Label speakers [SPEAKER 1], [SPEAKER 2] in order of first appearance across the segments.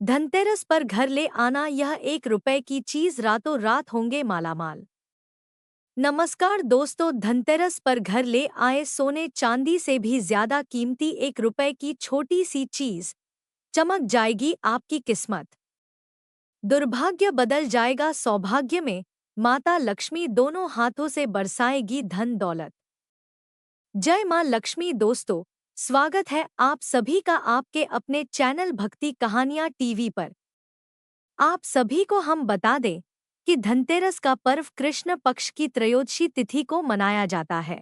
[SPEAKER 1] धनतेरस पर घर ले आना, यह 1 रुपए की चीज रातों रात होंगे मालामाल। नमस्कार दोस्तों, धनतेरस पर घर ले आए सोने चांदी से भी ज्यादा कीमती 1 रुपए की छोटी सी चीज, चमक जाएगी आपकी किस्मत। दुर्भाग्य बदल जाएगा सौभाग्य में, माता लक्ष्मी दोनों हाथों से बरसाएगी धन दौलत। जय मां लक्ष्मी। दोस्तों, स्वागत है आप सभी का आपके अपने चैनल भक्ति कहानियां टीवी पर। आप सभी को हम बता दें कि धनतेरस का पर्व कृष्ण पक्ष की त्रयोदशी तिथि को मनाया जाता है।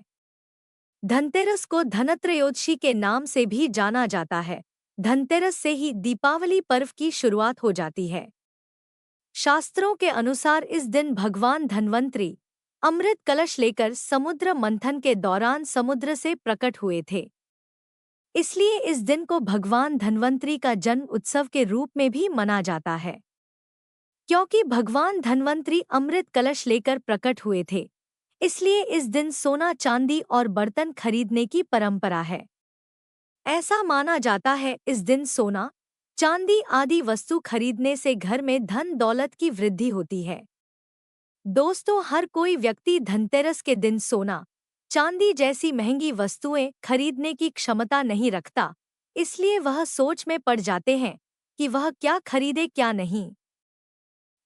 [SPEAKER 1] धनतेरस को धनत्रयोदशी के नाम से भी जाना जाता है। धनतेरस से ही दीपावली पर्व की शुरुआत हो जाती है। शास्त्रों के अनुसार इस दिन भगवान धन्वंतरी अमृत कलश लेकर समुद्र मंथन के दौरान समुद्र से प्रकट हुए थे। इसलिए इस दिन को भगवान धन्वंतरी का जन्म उत्सव के रूप में भी मना जाता है। क्योंकि भगवान धन्वंतरी अमृत कलश लेकर प्रकट हुए थे, इसलिए इस दिन सोना चांदी और बर्तन खरीदने की परंपरा है। ऐसा माना जाता है इस दिन सोना चांदी आदि वस्तु खरीदने से घर में धन दौलत की वृद्धि होती है। दोस्तों, हर कोई व्यक्ति धनतेरस के दिन सोना चांदी जैसी महंगी वस्तुएं खरीदने की क्षमता नहीं रखता, इसलिए वह सोच में पड़ जाते हैं कि वह क्या खरीदे क्या नहीं।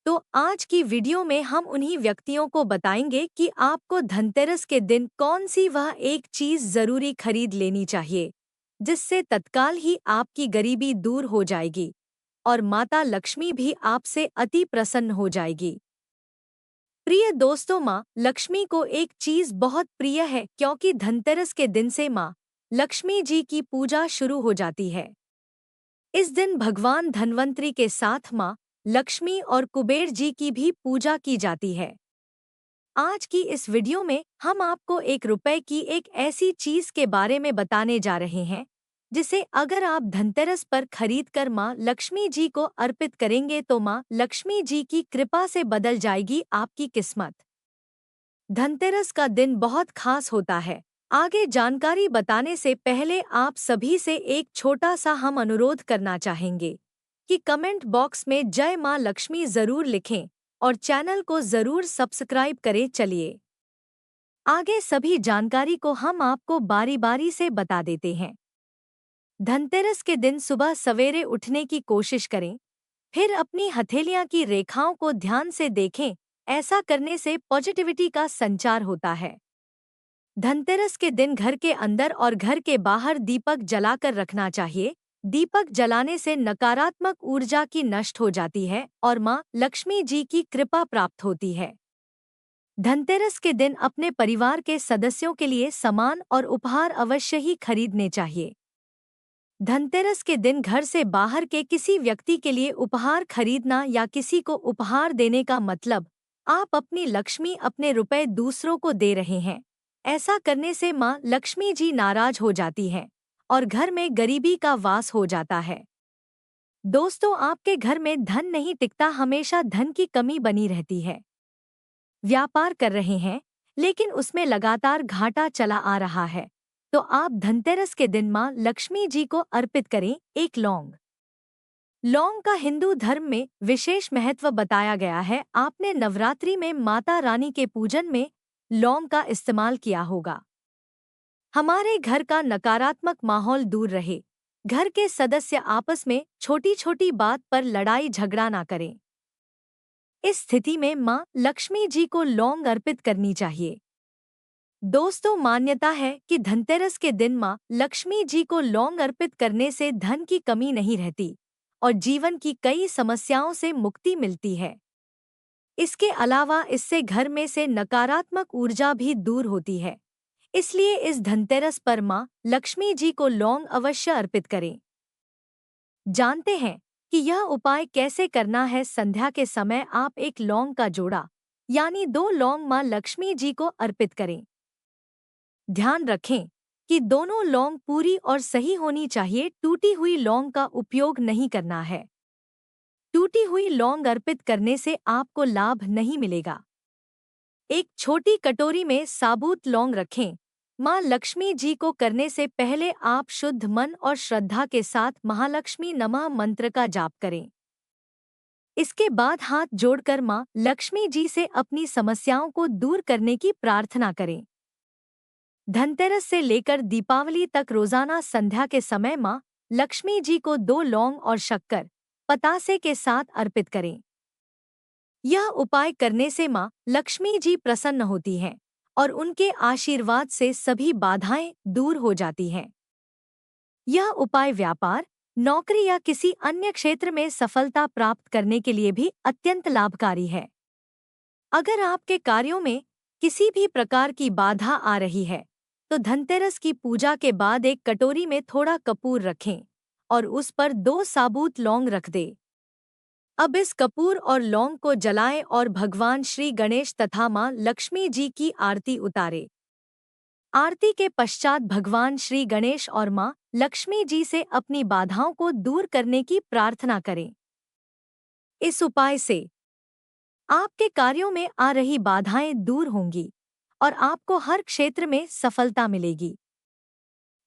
[SPEAKER 1] तो आज की वीडियो में हम उन्हीं व्यक्तियों को बताएंगे कि आपको धनतेरस के दिन कौन सी वह एक चीज जरूरी खरीद लेनी चाहिए, जिससे तत्काल ही आपकी गरीबी दूर हो जाएगी और माता लक्ष्मी भी आपसे अति प्रसन्न हो जाएगी। प्रिय दोस्तों, माँ लक्ष्मी को एक चीज बहुत प्रिय है, क्योंकि धनतेरस के दिन से माँ लक्ष्मी जी की पूजा शुरू हो जाती है। इस दिन भगवान धन्वंतरी के साथ माँ लक्ष्मी और कुबेर जी की भी पूजा की जाती है। आज की इस वीडियो में हम आपको 1 रुपए की एक ऐसी चीज के बारे में बताने जा रहे हैं, जिसे अगर आप धनतेरस पर खरीदकर माँ लक्ष्मी जी को अर्पित करेंगे तो माँ लक्ष्मी जी की कृपा से बदल जाएगी आपकी किस्मत। धनतेरस का दिन बहुत खास होता है। आगे जानकारी बताने से पहले आप सभी से एक छोटा सा हम अनुरोध करना चाहेंगे कि कमेंट बॉक्स में जय माँ लक्ष्मी जरूर लिखें और चैनल को जरूर सब्सक्राइब करें। चलिए आगे सभी जानकारी को हम आपको बारी बारी से बता देते हैं। धनतेरस के दिन सुबह सवेरे उठने की कोशिश करें, फिर अपनी हथेलियां की रेखाओं को ध्यान से देखें। ऐसा करने से पॉजिटिविटी का संचार होता है। धनतेरस के दिन घर के अंदर और घर के बाहर दीपक जलाकर रखना चाहिए। दीपक जलाने से नकारात्मक ऊर्जा की नष्ट हो जाती है और माँ लक्ष्मी जी की कृपा प्राप्त होती है। धनतेरस के दिन अपने परिवार के सदस्यों के लिए सामान और उपहार अवश्य ही खरीदने चाहिए। धनतेरस के दिन घर से बाहर के किसी व्यक्ति के लिए उपहार खरीदना या किसी को उपहार देने का मतलब आप अपनी लक्ष्मी अपने रुपए दूसरों को दे रहे हैं। ऐसा करने से माँ लक्ष्मी जी नाराज हो जाती हैं और घर में गरीबी का वास हो जाता है। दोस्तों, आपके घर में धन नहीं टिकता, हमेशा धन की कमी बनी रहती है। व्यापार कर रहे हैं लेकिन उसमें लगातार घाटा चला आ रहा है, तो आप धनतेरस के दिन माँ लक्ष्मी जी को अर्पित करें एक लौंग। लौंग का हिंदू धर्म में विशेष महत्व बताया गया है। आपने नवरात्रि में माता रानी के पूजन में लौंग का इस्तेमाल किया होगा। हमारे घर का नकारात्मक माहौल दूर रहे, घर के सदस्य आपस में छोटी छोटी बात पर लड़ाई झगड़ा ना करें। इस स्थिति में माँ लक्ष्मी जी को लौंग अर्पित करनी चाहिए। दोस्तों, मान्यता है कि धनतेरस के दिन माँ लक्ष्मी जी को लौंग अर्पित करने से धन की कमी नहीं रहती और जीवन की कई समस्याओं से मुक्ति मिलती है। इसके अलावा इससे घर में से नकारात्मक ऊर्जा भी दूर होती है। इसलिए इस धनतेरस पर माँ लक्ष्मी जी को लौंग अवश्य अर्पित करें। जानते हैं कि यह उपाय कैसे करना है। संध्या के समय आप एक लौंग का जोड़ा यानी 2 लौंग माँ लक्ष्मी जी को अर्पित करें। ध्यान रखें कि दोनों लौंग पूरी और सही होनी चाहिए। टूटी हुई लौंग का उपयोग नहीं करना है। टूटी हुई लौंग अर्पित करने से आपको लाभ नहीं मिलेगा। एक छोटी कटोरी में साबुत लौंग रखें। माँ लक्ष्मी जी को करने से पहले आप शुद्ध मन और श्रद्धा के साथ महालक्ष्मी नमः मंत्र का जाप करें। इसके बाद हाथ जोड़कर माँ लक्ष्मी जी से अपनी समस्याओं को दूर करने की प्रार्थना करें। धनतेरस से लेकर दीपावली तक रोजाना संध्या के समय माँ लक्ष्मी जी को 2 लौंग और शक्कर पतासे के साथ अर्पित करें। यह उपाय करने से माँ लक्ष्मी जी प्रसन्न होती हैं और उनके आशीर्वाद से सभी बाधाएं दूर हो जाती हैं। यह उपाय व्यापार, नौकरी या किसी अन्य क्षेत्र में सफलता प्राप्त करने के लिए भी अत्यंत लाभकारी है। अगर आपके कार्यों में किसी भी प्रकार की बाधा आ रही है, तो धनतेरस की पूजा के बाद एक कटोरी में थोड़ा कपूर रखें और उस पर 2 साबुत लौंग रख दें। अब इस कपूर और लौंग को जलाएं और भगवान श्री गणेश तथा मां लक्ष्मी जी की आरती उतारें। आरती के पश्चात भगवान श्री गणेश और मां लक्ष्मी जी से अपनी बाधाओं को दूर करने की प्रार्थना करें। इस उपाय से आपके कार्यों में आ रही बाधाएं दूर होंगी और आपको हर क्षेत्र में सफलता मिलेगी।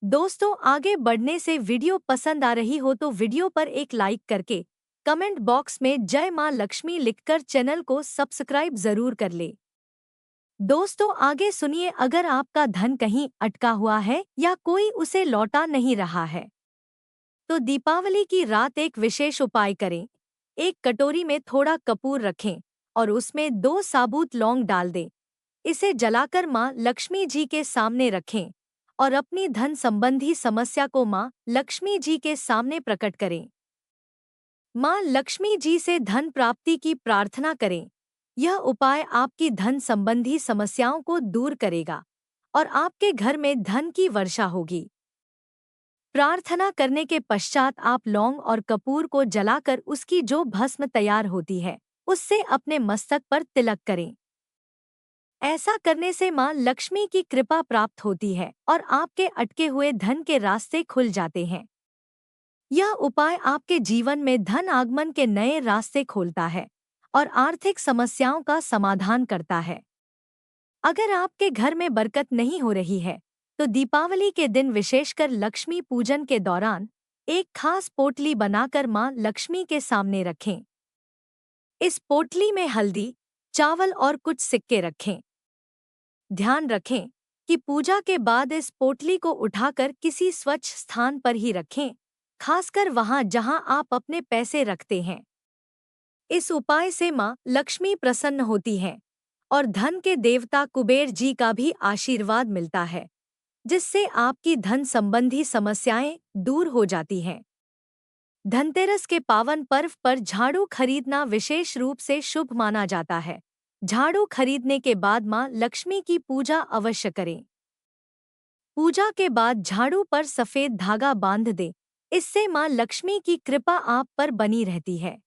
[SPEAKER 1] दोस्तों, आगे बढ़ने से वीडियो पसंद आ रही हो तो वीडियो पर एक लाइक करके कमेंट बॉक्स में जय मां लक्ष्मी लिखकर चैनल को सब्सक्राइब जरूर कर ले। दोस्तों, आगे सुनिए, अगर आपका धन कहीं अटका हुआ है या कोई उसे लौटा नहीं रहा है, तो दीपावली की रात एक विशेष उपाय करें। एक कटोरी में थोड़ा कपूर रखें और उसमें 2 साबुत लौंग डाल दें। इसे जलाकर मां लक्ष्मी जी के सामने रखें और अपनी धन संबंधी समस्या को मां लक्ष्मी जी के सामने प्रकट करें। मां लक्ष्मी जी से धन प्राप्ति की प्रार्थना करें। यह उपाय आपकी धन संबंधी समस्याओं को दूर करेगा और आपके घर में धन की वर्षा होगी। प्रार्थना करने के पश्चात आप लौंग और कपूर को जलाकर उसकी जो भस्म तैयार होती है, उससे अपने मस्तक पर तिलक करें। ऐसा करने से मां लक्ष्मी की कृपा प्राप्त होती है और आपके अटके हुए धन के रास्ते खुल जाते हैं। यह उपाय आपके जीवन में धन आगमन के नए रास्ते खोलता है और आर्थिक समस्याओं का समाधान करता है। अगर आपके घर में बरकत नहीं हो रही है, तो दीपावली के दिन विशेषकर लक्ष्मी पूजन के दौरान एक खास पोटली बनाकर मां लक्ष्मी के सामने रखें। इस पोटली में हल्दी, चावल और कुछ सिक्के रखें। ध्यान रखें कि पूजा के बाद इस पोटली को उठाकर किसी स्वच्छ स्थान पर ही रखें, खासकर वहां जहां आप अपने पैसे रखते हैं। इस उपाय से मां लक्ष्मी प्रसन्न होती हैं और धन के देवता कुबेर जी का भी आशीर्वाद मिलता है, जिससे आपकी धन संबंधी समस्याएं दूर हो जाती हैं। धनतेरस के पावन पर्व पर झाड़ू खरीदना विशेष रूप से शुभ माना जाता है। झाड़ू खरीदने के बाद मां लक्ष्मी की पूजा अवश्य करें। पूजा के बाद झाड़ू पर सफेद धागा बांध दें। इससे मां लक्ष्मी की कृपा आप पर बनी रहती है।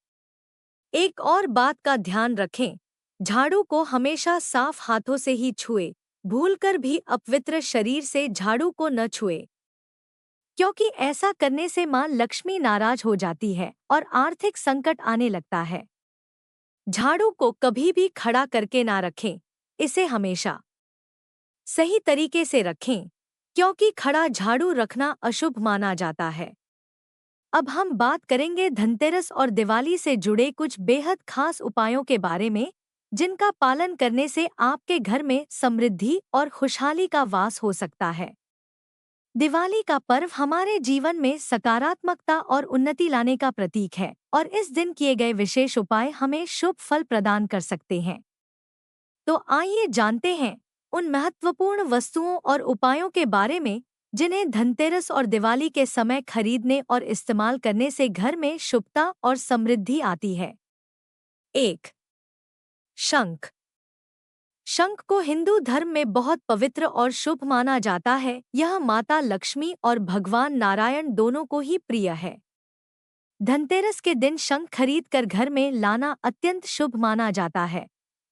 [SPEAKER 1] एक और बात का ध्यान रखें, झाड़ू को हमेशा साफ हाथों से ही छुएं, भूलकर भी अपवित्र शरीर से झाड़ू को न छुएं, क्योंकि ऐसा करने से मां लक्ष्मी नाराज हो जाती है और आर्थिक संकट आने लगता है। झाड़ू को कभी भी खड़ा करके ना रखें, इसे हमेशा सही तरीके से रखें, क्योंकि खड़ा झाड़ू रखना अशुभ माना जाता है। अब हम बात करेंगे धनतेरस और दिवाली से जुड़े कुछ बेहद खास उपायों के बारे में, जिनका पालन करने से आपके घर में समृद्धि और खुशहाली का वास हो सकता है। दिवाली का पर्व हमारे जीवन में सकारात्मकता और उन्नति लाने का प्रतीक है और इस दिन किए गए विशेष उपाय हमें शुभ फल प्रदान कर सकते हैं। तो आइए जानते हैं उन महत्वपूर्ण वस्तुओं और उपायों के बारे में जिन्हें धनतेरस और दिवाली के समय खरीदने और इस्तेमाल करने से घर में शुभता और समृद्धि आती है। 1. शंख। शंख को हिंदू धर्म में बहुत पवित्र और शुभ माना जाता है। यह माता लक्ष्मी और भगवान नारायण दोनों को ही प्रिय है। धनतेरस के दिन शंख खरीदकर घर में लाना अत्यंत शुभ माना जाता है।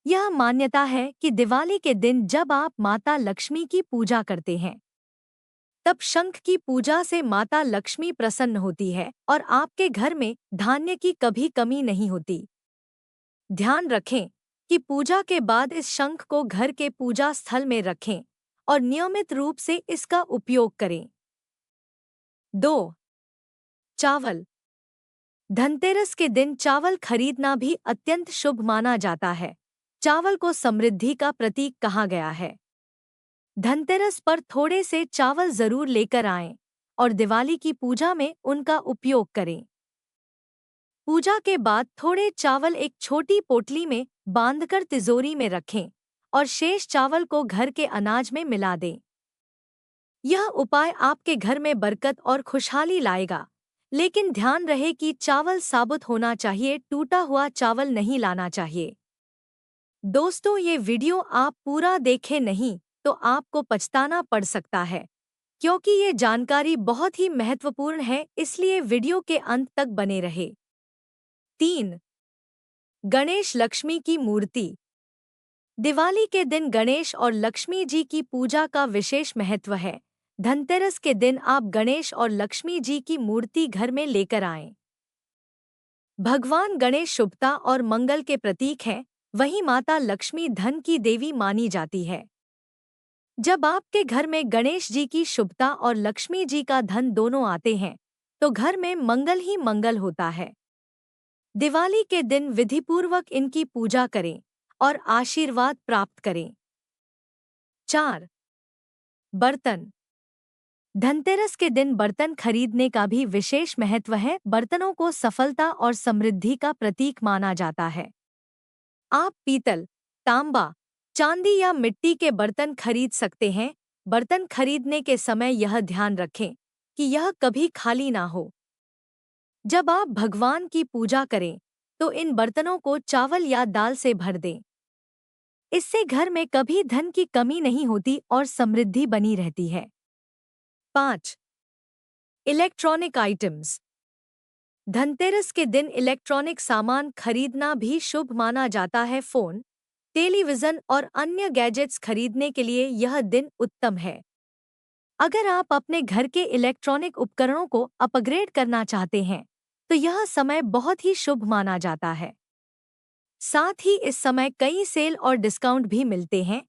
[SPEAKER 1] यह मान्यता है कि दिवाली के दिन जब आप माता लक्ष्मी की पूजा करते हैं, तब शंख की पूजा से माता लक्ष्मी प्रसन्न होती है और आपके घर में धान्य की कभी कमी नहीं होती। ध्यान रखें कि पूजा के बाद इस शंख को घर के पूजा स्थल में रखें और नियमित रूप से इसका उपयोग करें। 2. चावल। धनतेरस के दिन चावल खरीदना भी अत्यंत शुभ माना जाता है। चावल को समृद्धि का प्रतीक कहा गया है। धनतेरस पर थोड़े से चावल जरूर लेकर आएं और दिवाली की पूजा में उनका उपयोग करें। पूजा के बाद थोड़े चावल एक छोटी पोटली में बांधकर तिजोरी में रखें और शेष चावल को घर के अनाज में मिला दें। यह उपाय आपके घर में बरकत और खुशहाली लाएगा, लेकिन ध्यान रहे कि चावल साबुत होना चाहिए, टूटा हुआ चावल नहीं लाना चाहिए। दोस्तों, ये वीडियो आप पूरा देखें नहीं तो आपको पछताना पड़ सकता है, क्योंकि ये जानकारी बहुत ही महत्वपूर्ण है, इसलिए वीडियो के अंत तक बने रहे। 3. गणेश लक्ष्मी की मूर्ति। दिवाली के दिन गणेश और लक्ष्मी जी की पूजा का विशेष महत्व है। धनतेरस के दिन आप गणेश और लक्ष्मी जी की मूर्ति घर में लेकर आएं। भगवान गणेश शुभता और मंगल के प्रतीक हैं, वहीं माता लक्ष्मी धन की देवी मानी जाती है। जब आपके घर में गणेश जी की शुभता और लक्ष्मी जी का धन दोनों आते हैं, तो घर में मंगल ही मंगल होता है। दिवाली के दिन विधिपूर्वक इनकी पूजा करें और आशीर्वाद प्राप्त करें। 4. बर्तन। धनतेरस के दिन बर्तन खरीदने का भी विशेष महत्व है। बर्तनों को सफलता और समृद्धि का प्रतीक माना जाता है। आप पीतल, तांबा, चांदी या मिट्टी के बर्तन खरीद सकते हैं। बर्तन खरीदने के समय यह ध्यान रखें कि यह कभी खाली ना हो। जब आप भगवान की पूजा करें, तो इन बर्तनों को चावल या दाल से भर दें। इससे घर में कभी धन की कमी नहीं होती और समृद्धि बनी रहती है। 5. Electronic items. धनतेरस के दिन इलेक्ट्रॉनिक सामान खरीदना भी शुभ माना जाता है। फोन, टेलीविजन और अन्य गैजेट्स खरीदने के लिए यह दिन उत्तम है। अगर आप अपने घर के इलेक्ट्रॉनिक उपकरणों को अपग्रेड करना चाहते हैं, तो यह समय बहुत ही शुभ माना जाता है। साथ ही इस समय कई सेल और डिस्काउंट भी मिलते हैं,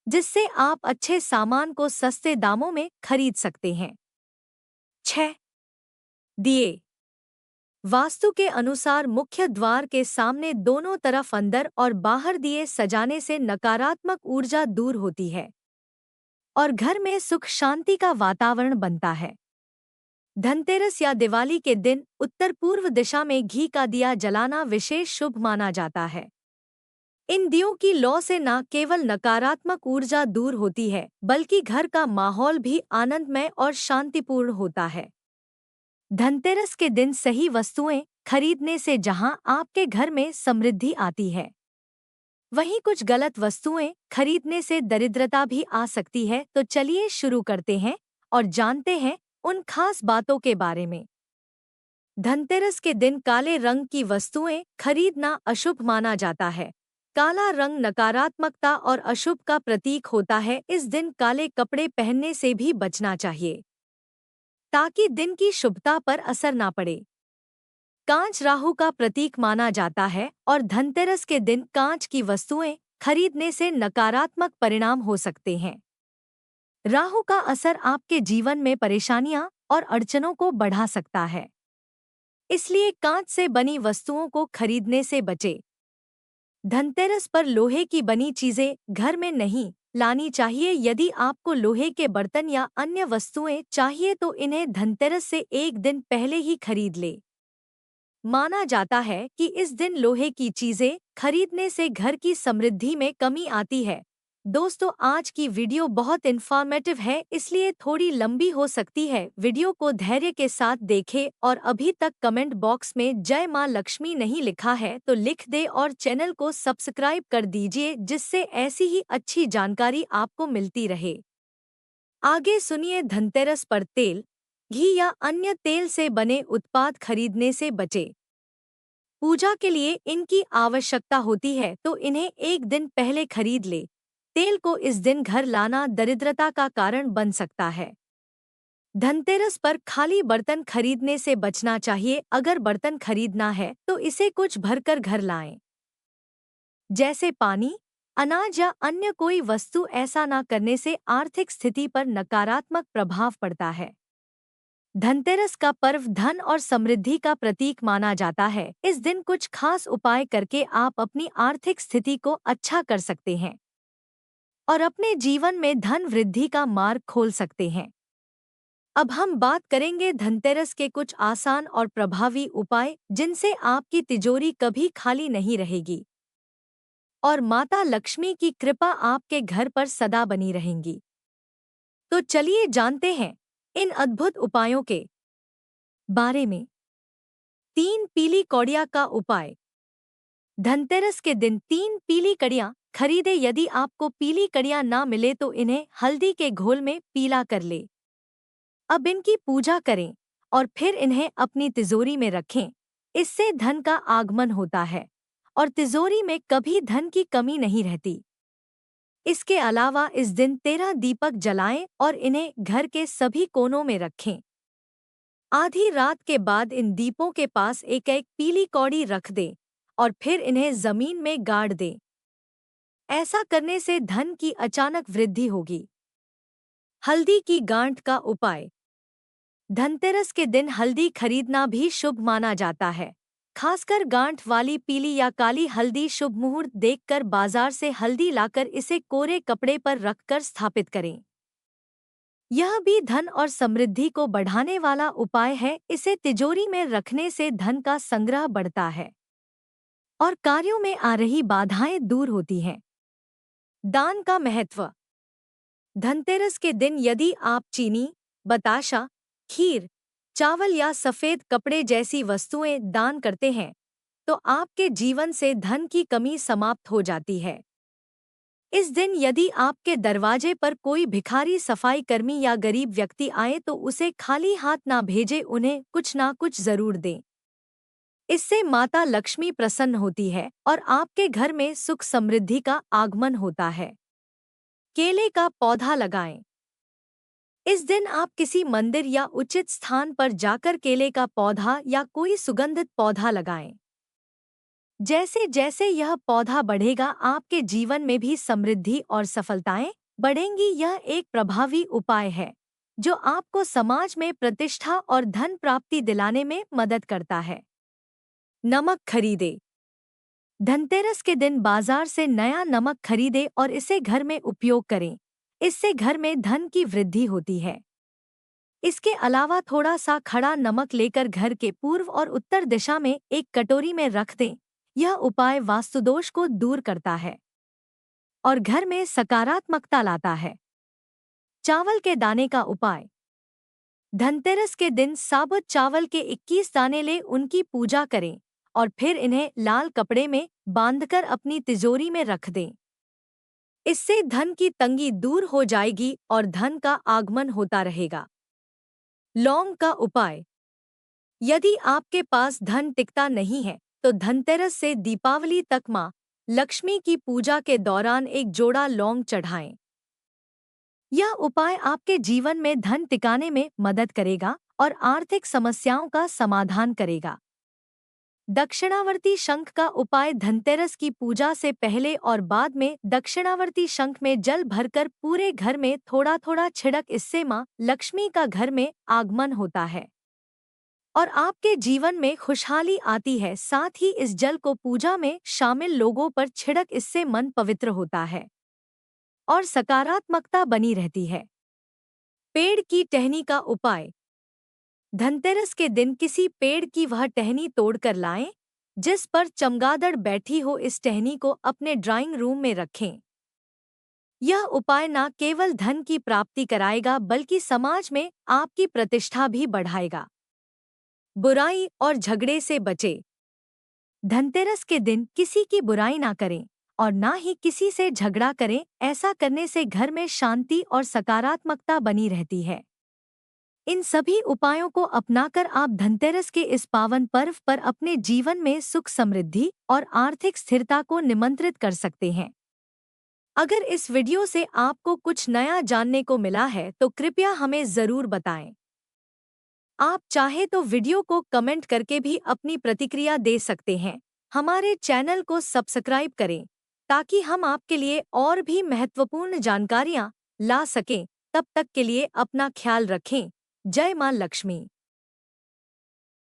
[SPEAKER 1] जिससे आप अच्छे सामान को सस्ते दामों में खरीद सकते हैं। 6. दिए। वास्तु के अनुसार मुख्य द्वार के सामने दोनों तरफ अंदर और बाहर दिए सजाने से नकारात्मक ऊर्जा दूर होती है और घर में सुख शांति का वातावरण बनता है। धनतेरस या दिवाली के दिन उत्तर पूर्व दिशा में घी का दिया जलाना विशेष शुभ माना जाता है। इन दियों की लौ से न केवल नकारात्मक ऊर्जा दूर होती है, बल्कि घर का माहौल भी आनंदमय और शांतिपूर्ण होता है। धनतेरस के दिन सही वस्तुएं खरीदने से जहां आपके घर में समृद्धि आती है, वहीं कुछ गलत वस्तुएं खरीदने से दरिद्रता भी आ सकती है। तो चलिए शुरू करते हैं और जानते हैं उन खास बातों के बारे में। धनतेरस के दिन काले रंग की वस्तुएं खरीदना अशुभ माना जाता है। काला रंग नकारात्मकता और अशुभ का प्रतीक होता है। इस दिन काले कपड़े पहनने से भी बचना चाहिए, ताकि दिन की शुभता पर असर ना पड़े। कांच राहु का प्रतीक माना जाता है और धनतेरस के दिन कांच की वस्तुएं खरीदने से नकारात्मक परिणाम हो सकते हैं। राहु का असर आपके जीवन में परेशानियां और अड़चनों को बढ़ा सकता है, इसलिए कांच से बनी वस्तुओं को खरीदने से बचें। धनतेरस पर लोहे की बनी चीजें घर में नहीं लानी चाहिए। यदि आपको लोहे के बर्तन या अन्य वस्तुएं चाहिए तो इन्हें धनतेरस से एक दिन पहले ही खरीद ले। माना जाता है कि इस दिन लोहे की चीजें खरीदने से घर की समृद्धि में कमी आती है। दोस्तों, आज की वीडियो बहुत इन्फॉर्मेटिव है, इसलिए थोड़ी लंबी हो सकती है। वीडियो को धैर्य के साथ देखें और अभी तक कमेंट बॉक्स में जय मां लक्ष्मी नहीं लिखा है तो लिख दे और चैनल को सब्सक्राइब कर दीजिए, जिससे ऐसी ही अच्छी जानकारी आपको मिलती रहे। आगे सुनिए, धनतेरस पर तेल, घी या अन्य तेल से बने उत्पाद खरीदने से बचें। पूजा के लिए इनकी आवश्यकता होती है तो इन्हें एक दिन पहले खरीद ले। तेल को इस दिन घर लाना दरिद्रता का कारण बन सकता है। धनतेरस पर खाली बर्तन खरीदने से बचना चाहिए। अगर बर्तन खरीदना है तो इसे कुछ भरकर घर लाएं, जैसे पानी, अनाज या अन्य कोई वस्तु। ऐसा ना करने से आर्थिक स्थिति पर नकारात्मक प्रभाव पड़ता है। धनतेरस का पर्व धन और समृद्धि का प्रतीक माना जाता है। इस दिन कुछ खास उपाय करके आप अपनी आर्थिक स्थिति को अच्छा कर सकते हैं और अपने जीवन में धन वृद्धि का मार्ग खोल सकते हैं। अब हम बात करेंगे धनतेरस के कुछ आसान और प्रभावी उपाय जिनसे आपकी तिजोरी कभी खाली नहीं रहेगी और माता लक्ष्मी की कृपा आपके घर पर सदा बनी रहेंगी। तो चलिए जानते हैं इन अद्भुत उपायों के बारे में। 3 पीली कौड़िया का उपाय। धनतेरस के दिन 3 पीली कड़ियाँ खरीदे। यदि आपको पीली कड़ियाँ ना मिले तो इन्हें हल्दी के घोल में पीला कर ले। अब इनकी पूजा करें और फिर इन्हें अपनी तिजोरी में रखें। इससे धन का आगमन होता है और तिजोरी में कभी धन की कमी नहीं रहती। इसके अलावा इस दिन 13 दीपक जलाएं और इन्हें घर के सभी कोनों में रखें। आधी रात के बाद इन दीपों के पास एक एक पीली कौड़ी रख दें और फिर इन्हें जमीन में गाड़ दें। ऐसा करने से धन की अचानक वृद्धि होगी। हल्दी की गांठ का उपाय। धनतेरस के दिन हल्दी खरीदना भी शुभ माना जाता है। खासकर गांठ वाली पीली या काली हल्दी। शुभ मुहूर्त देखकर बाजार से हल्दी लाकर इसे कोरे कपड़े पर रखकर स्थापित करें। यह भी धन और समृद्धि को बढ़ाने वाला उपाय है। इसे तिजोरी में रखने से धन का संग्रह बढ़ता है और कार्यों में आ रही बाधाएं दूर होती हैं। दान का महत्व। धनतेरस के दिन यदि आप चीनी, बताशा, खीर, चावल या सफेद कपड़े जैसी वस्तुएं दान करते हैं तो आपके जीवन से धन की कमी समाप्त हो जाती है। इस दिन यदि आपके दरवाजे पर कोई भिखारी, सफाई कर्मी या गरीब व्यक्ति आए तो उसे खाली हाथ ना भेजें, उन्हें कुछ ना कुछ जरूर दें। इससे माता लक्ष्मी प्रसन्न होती है और आपके घर में सुख समृद्धि का आगमन होता है। केले का पौधा लगाएं। इस दिन आप किसी मंदिर या उचित स्थान पर जाकर केले का पौधा या कोई सुगंधित पौधा लगाएं। जैसे जैसे यह पौधा बढ़ेगा आपके जीवन में भी समृद्धि और सफलताएं बढ़ेंगी। यह एक प्रभावी उपाय है जो आपको समाज में प्रतिष्ठा और धन प्राप्ति दिलाने में मदद करता है। नमक खरीदे। धनतेरस के दिन बाजार से नया नमक खरीदे और इसे घर में उपयोग करें। इससे घर में धन की वृद्धि होती है। इसके अलावा थोड़ा सा खड़ा नमक लेकर घर के पूर्व और उत्तर दिशा में एक कटोरी में रख दें। यह उपाय वास्तुदोष को दूर करता है और घर में सकारात्मकता लाता है। चावल के दाने का उपाय। धनतेरस के दिन साबुत चावल के 21 दाने ले उनकी पूजा करें और फिर इन्हें लाल कपड़े में बांधकर अपनी तिजोरी में रख दें। इससे धन की तंगी दूर हो जाएगी और धन का आगमन होता रहेगा। लौंग का उपाय। यदि आपके पास धन टिकता नहीं है तो धनतेरस से दीपावली तक मां लक्ष्मी की पूजा के दौरान एक जोड़ा लौंग चढ़ाएं। यह उपाय आपके जीवन में धन टिकाने में मदद करेगा और आर्थिक समस्याओं का समाधान करेगा। दक्षिणावर्ती शंख का उपाय। धनतेरस की पूजा से पहले और बाद में दक्षिणावर्ती शंख में जल भरकर पूरे घर में थोड़ा थोड़ा छिड़क। इससे मां लक्ष्मी का घर में आगमन होता है और आपके जीवन में खुशहाली आती है। साथ ही इस जल को पूजा में शामिल लोगों पर छिड़क। इससे मन पवित्र होता है और सकारात्मकता बनी रहती है। पेड़ की टहनी का उपाय। धनतेरस के दिन किसी पेड़ की वह टहनी तोड़कर लाएं जिस पर चमगादड़ बैठी हो। इस टहनी को अपने ड्राइंग रूम में रखें। यह उपाय न केवल धन की प्राप्ति कराएगा बल्कि समाज में आपकी प्रतिष्ठा भी बढ़ाएगा। बुराई और झगड़े से बचे। धनतेरस के दिन किसी की बुराई ना करें और ना ही किसी से झगड़ा करें। ऐसा करने से घर में शांति और सकारात्मकता बनी रहती है। इन सभी उपायों को अपनाकर आप धनतेरस के इस पावन पर्व पर अपने जीवन में सुख, समृद्धि और आर्थिक स्थिरता को निमंत्रित कर सकते हैं। अगर इस वीडियो से आपको कुछ नया जानने को मिला है तो कृपया हमें जरूर बताएं। आप चाहे तो वीडियो को कमेंट करके भी अपनी प्रतिक्रिया दे सकते हैं। हमारे चैनल को सब्सक्राइब करें ताकि हम आपके लिए और भी महत्वपूर्ण जानकारियां ला सकें। तब तक के लिए अपना ख्याल रखें। जय मां लक्ष्मी।